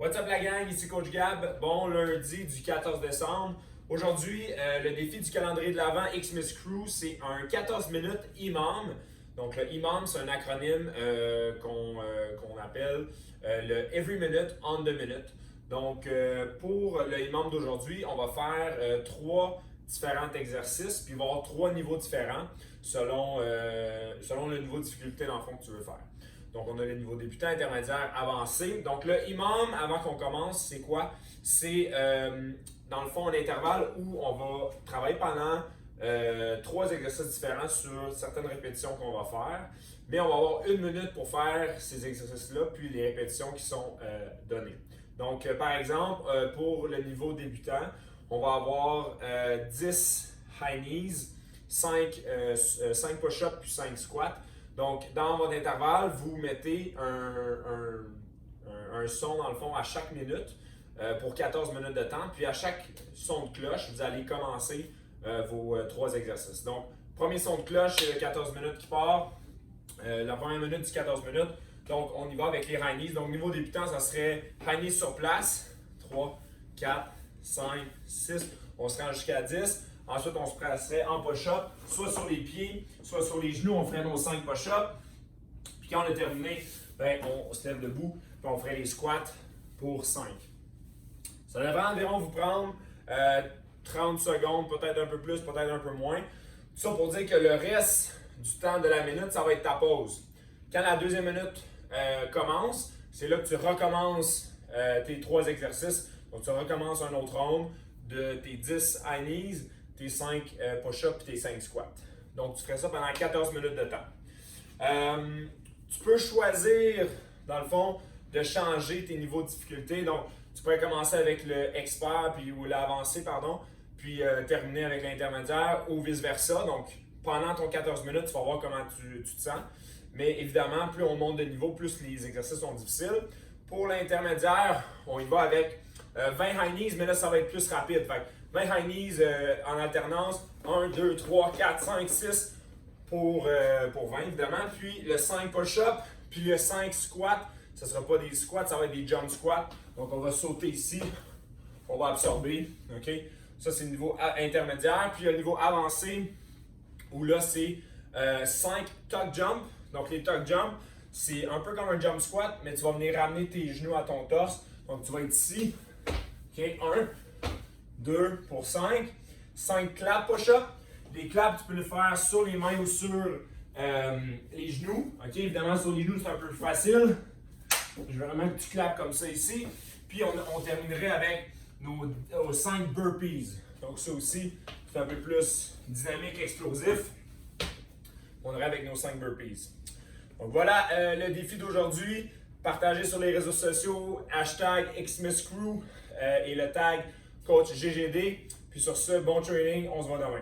What's up la gang, ici Coach Gab. Bon lundi du 14 décembre. Aujourd'hui, le défi du calendrier de l'Avent Xmas Crew, c'est un 14 minutes IMAM. Donc le IMAM, c'est un acronyme qu'on appelle le Every Minute on the Minute. Donc pour le IMAM d'aujourd'hui, on va faire trois différents exercices, puis il va y avoir trois niveaux différents selon le niveau de difficulté dans le fond que tu veux faire. Donc, on a le niveau débutant, intermédiaire, avancé. Donc, le IMAM, avant qu'on commence, c'est quoi? C'est, dans le fond, un intervalle où on va travailler pendant trois exercices différents sur certaines répétitions qu'on va faire. Mais on va avoir une minute pour faire ces exercices-là, puis les répétitions qui sont données. Donc, par exemple, pour le niveau débutant, on va avoir 10 high knees, 5 push-ups, puis 5 squats. Donc, dans votre intervalle, vous mettez un son, dans le fond, à chaque minute pour 14 minutes de temps. Puis, à chaque son de cloche, vous allez commencer vos trois exercices. Donc, premier son de cloche, c'est le 14 minutes qui part. La première minute du 14 minutes. Donc, on y va avec les high knees. Donc, niveau débutant, ça serait high knees sur place. 3, 4, 5, 6. On se rend jusqu'à 10. Ensuite, on se placerait en push-up, soit sur les pieds, soit sur les genoux. On ferait nos 5 push-ups. Puis quand on a terminé, ben, on se lève debout, puis on ferait les squats pour 5. Ça devrait environ vous prendre 30 secondes, peut-être un peu plus, peut-être un peu moins. Tout ça pour dire que le reste du temps de la minute, ça va être ta pause. Quand la deuxième minute commence, c'est là que tu recommences tes trois exercices. Donc, tu recommences un autre round de tes 10 high knees, tes 5 push-ups et tes 5 squats. Donc, tu ferais ça pendant 14 minutes de temps. Tu peux choisir, dans le fond, de changer tes niveaux de difficulté. Donc, tu pourrais commencer avec le expert ou l'avancé, puis terminer avec l'intermédiaire ou vice-versa. Donc, pendant ton 14 minutes, tu vas voir comment tu te sens. Mais évidemment, plus on monte de niveau, plus les exercices sont difficiles. Pour l'intermédiaire, on y va avec 20 high knees, mais là, ça va être plus rapide. Fait 20 high knees en alternance, 1, 2, 3, 4, 5, 6 pour 20 évidemment. Puis le 5 push-up, puis le 5 squat, ce ne sera pas des squats, ça va être des jump squats. Donc on va sauter ici, on va absorber. OK? Ça, c'est le niveau intermédiaire. Puis le niveau avancé, où là, c'est 5 tuck jump. Donc les tuck jump, c'est un peu comme un jump squat, mais tu vas venir ramener tes genoux à ton torse. Donc tu vas être ici. OK? 1, 2 pour 5. 5 claps push-up. Les claps, tu peux le faire sur les mains ou sur les genoux. OK? Évidemment, sur les genoux, c'est un peu facile. Je vais vraiment que tu clapes comme ça ici. Puis on terminerait avec nos 5 burpees. Donc ça aussi, c'est un peu plus dynamique, explosif. On irait avec nos 5 burpees. Donc voilà le défi d'aujourd'hui. Partagez sur les réseaux sociaux, hashtag XmasCrew et le tag Coach GGD. Puis sur ce, bon training, on se voit demain.